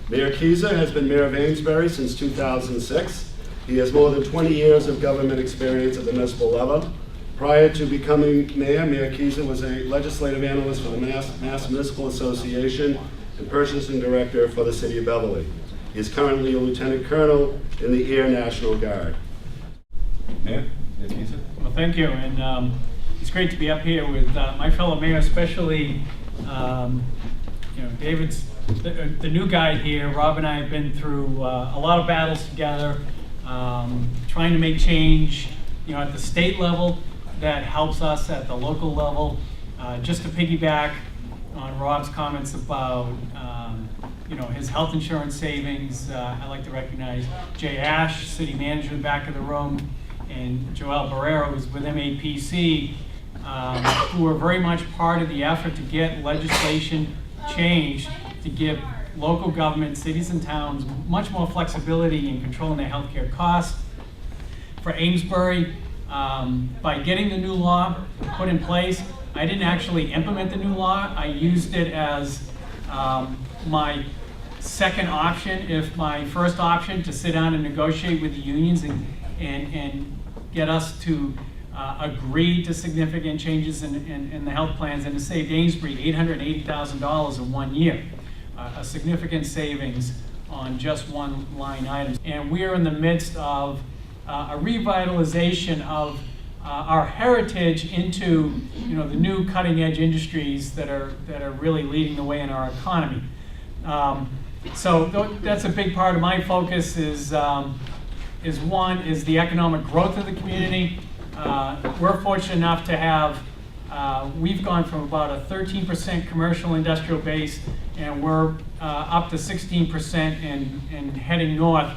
Mayor Kezer has been mayor of Amesbury since 2006. He has more than 20 years of government experience at the municipal level. Prior to becoming mayor, Mayor Kezer was a legislative analyst for the Mass Municipal Association and purchasing director for the city of Beverly. He is currently a lieutenant colonel in the Air National Guard. Mayor Kezer. Well, thank you, and it's great to be up here with my fellow mayor, especially David's the new guy here. Rob and I have been through a lot of battles together, trying to make change, at the state level that helps us at the local level. Just to piggyback on Rob's comments about his health insurance savings, I'd like to recognize Jay Ash, city manager in the back of the room, and Joel Barrero, who's with MAPC, who are very much part of the effort to get legislation changed to give local government, cities and towns, much more flexibility in controlling their healthcare costs. For Amesbury, by getting the new law put in place, I didn't actually implement the new law. I used it as my second option, if my first option, to sit down and negotiate with the unions and get us to agree to significant changes in the health plans, and to save Amesbury $880,000 in 1 year, a significant savings on just one line item. And we are in the midst of a revitalization of our heritage into the new cutting edge industries that are really leading the way in our economy. So that's a big part of my focus is one is the economic growth of the community. We're fortunate enough to have, we've gone from about a 13% commercial industrial base, and we're up to 16% and heading north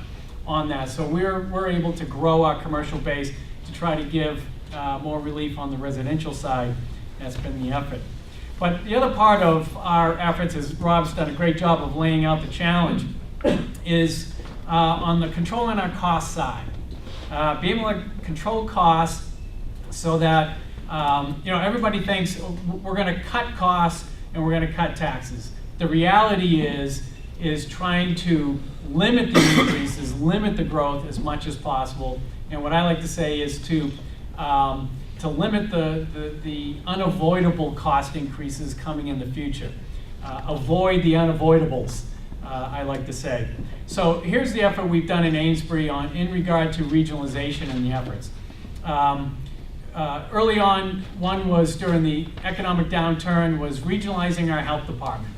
on that. So we're able to grow our commercial base to try to give more relief on the residential side. That's been the effort. But the other part of our efforts, is Rob's done a great job of laying out the challenge, is on the controlling our cost side. Being able to control costs so that everybody thinks we're going to cut costs and we're going to cut taxes. The reality is trying to limit the increases, limit the growth as much as possible. And what I like to say is to limit the unavoidable cost increases coming in the future. Avoid the unavoidables, I like to say. So here's the effort we've done in Amesbury in regard to regionalization and the efforts. Early on, one was during the economic downturn, was regionalizing our health department.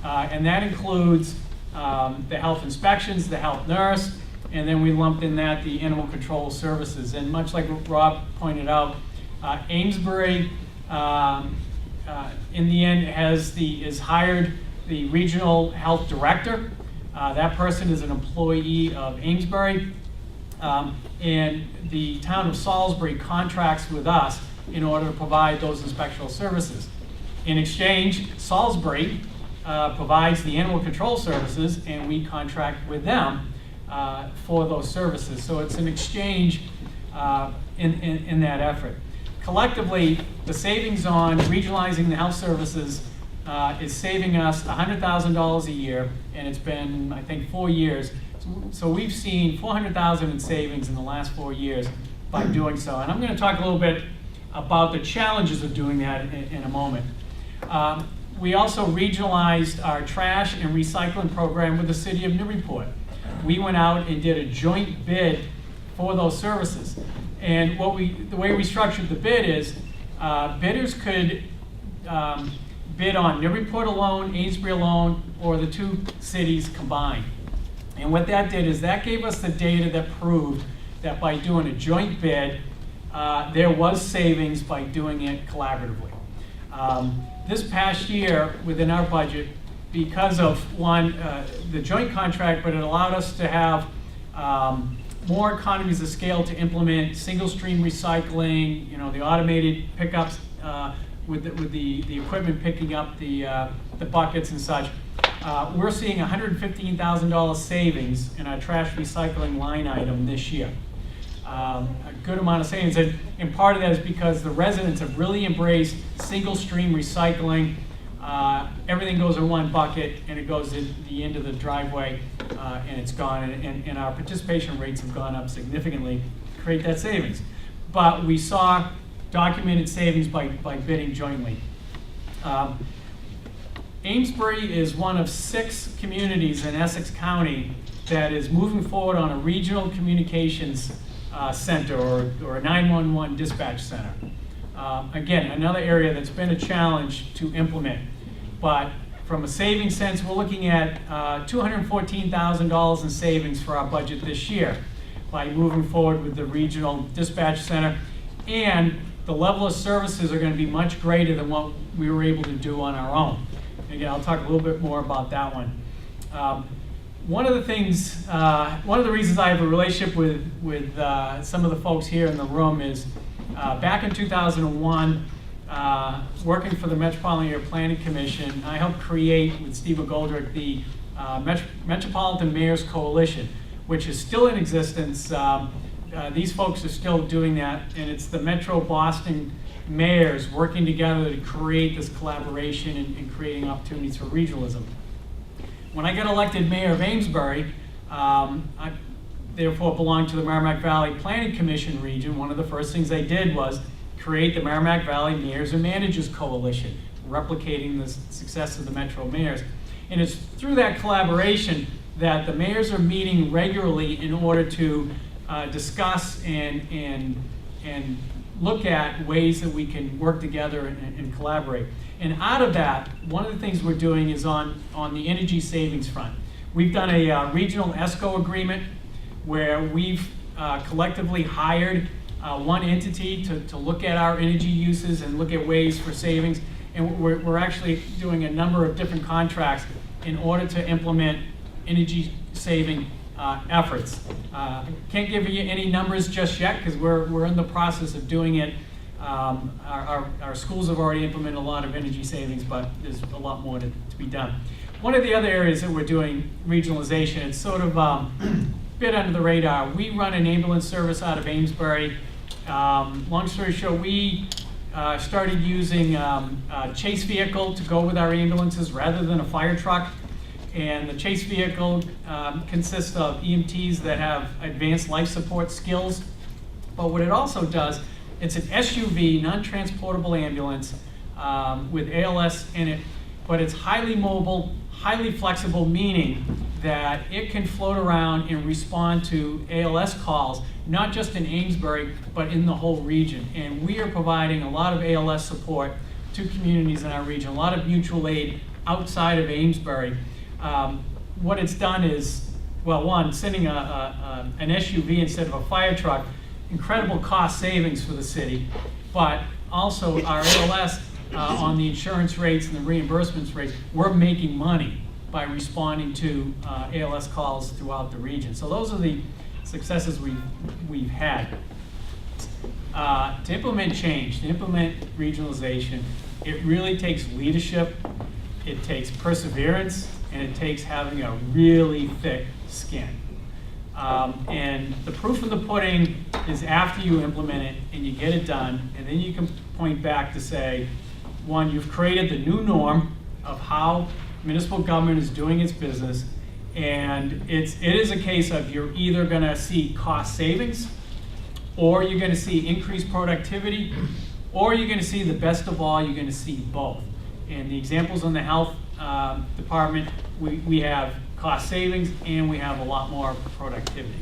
And that includes the health inspections, the health nurse, and then we lumped in that the animal control services. And much like what Rob pointed out, Amesbury, in the end, has hired the regional health director. That person is an employee of Amesbury, and the town of Salisbury contracts with us in order to provide those inspectional services. In exchange, Salisbury provides the animal control services, and we contract with them for those services. So it's an exchange in that effort. Collectively, the savings on regionalizing the health services is saving us $100,000 a year, and it's been, I think, 4 years. So we've seen $400,000 in savings in the last 4 years by doing so. And I'm going to talk a little bit about the challenges of doing that in a moment. We also regionalized our trash and recycling program with the city of Newburyport. We went out and did a joint bid for those services. And the way we structured the bid is bidders could bid on Newburyport alone, Amesbury alone, or the two cities combined. And what that did is that gave us the data that proved that by doing a joint bid, there was savings by doing it collaboratively. This past year, within our budget, because of the joint contract, but it allowed us to have more economies of scale to implement single stream recycling, the automated pickups with the equipment picking up the buckets and such. We're seeing $115,000 savings in our trash recycling line item this year. A good amount of savings, and part of that is because the residents have really embraced single stream recycling. everything goes in one bucket and it goes in the end of the driveway and it's gone. And our participation rates have gone up significantly to create that savings. But we saw documented savings by bidding jointly. Amesbury is one of 6 communities in Essex County that is moving forward on a regional communications center or a 911 dispatch center. Again, another area that's been a challenge to implement. But from a savings sense, we're looking at $214,000 in savings for our budget this year by moving forward with the regional dispatch center. And the level of services are going to be much greater than what we were able to do on our own. Again, I'll talk a little bit more about that one. One of the things, one of the reasons I have a relationship with some of the folks here in the room is back in 2001, working for the Metropolitan Area Planning Commission, I helped create with Steve McGoldrick the Metropolitan Mayors Coalition, which is still in existence. These folks are still doing that, and it's the Metro Boston mayors working together to create this collaboration and creating opportunities for regionalism. When I got elected mayor of Amesbury, I therefore belong to the Merrimack Valley Planning Commission region. One of the first things I did was create the Merrimack Valley Mayors and Managers Coalition, replicating the success of the Metro mayors. And it's through that collaboration that the mayors are meeting regularly in order to discuss and look at ways that we can work together and collaborate. And out of that, one of the things we're doing is on the energy savings front. We've done a regional ESCO agreement where we've collectively hired one entity to look at our energy uses and look at ways for savings. And we're actually doing a number of different contracts in order to implement energy saving efforts. Can't give you any numbers just yet because we're in the process of doing it. Our schools have already implemented a lot of energy savings, but there's a lot more to be done. One of the other areas that we're doing regionalization, it's sort of a bit under the radar. We run an ambulance service out of Amesbury. Long story short, we started using a chase vehicle to go with our ambulances rather than a fire truck. And the chase vehicle consists of EMTs that have advanced life support skills. But what it also does, it's an SUV, non-transportable ambulance with ALS in it, but it's highly mobile, highly flexible, meaning that it can float around and respond to ALS calls, not just in Amesbury, but in the whole region. And we are providing a lot of ALS support to communities in our region, a lot of mutual aid outside of Amesbury. What it's done is, well, one, sending an SUV instead of a fire truck, incredible cost savings for the city, but also our ALS on the insurance rates and the reimbursements rates, we're making money by responding to ALS calls throughout the region. So those are the successes we've had. To implement change, to implement regionalization, it really takes leadership, it takes perseverance, and it takes having a really thick skin. And the proof of the pudding is after you implement it and you get it done, and then you can point back to say, one, you've created the new norm of how municipal government is doing its business, and it is a case of you're either going to see cost savings, or you're going to see increased productivity, or you're going to see the best of all, you're going to see both. And the examples on the health department, we have cost savings and we have a lot more productivity.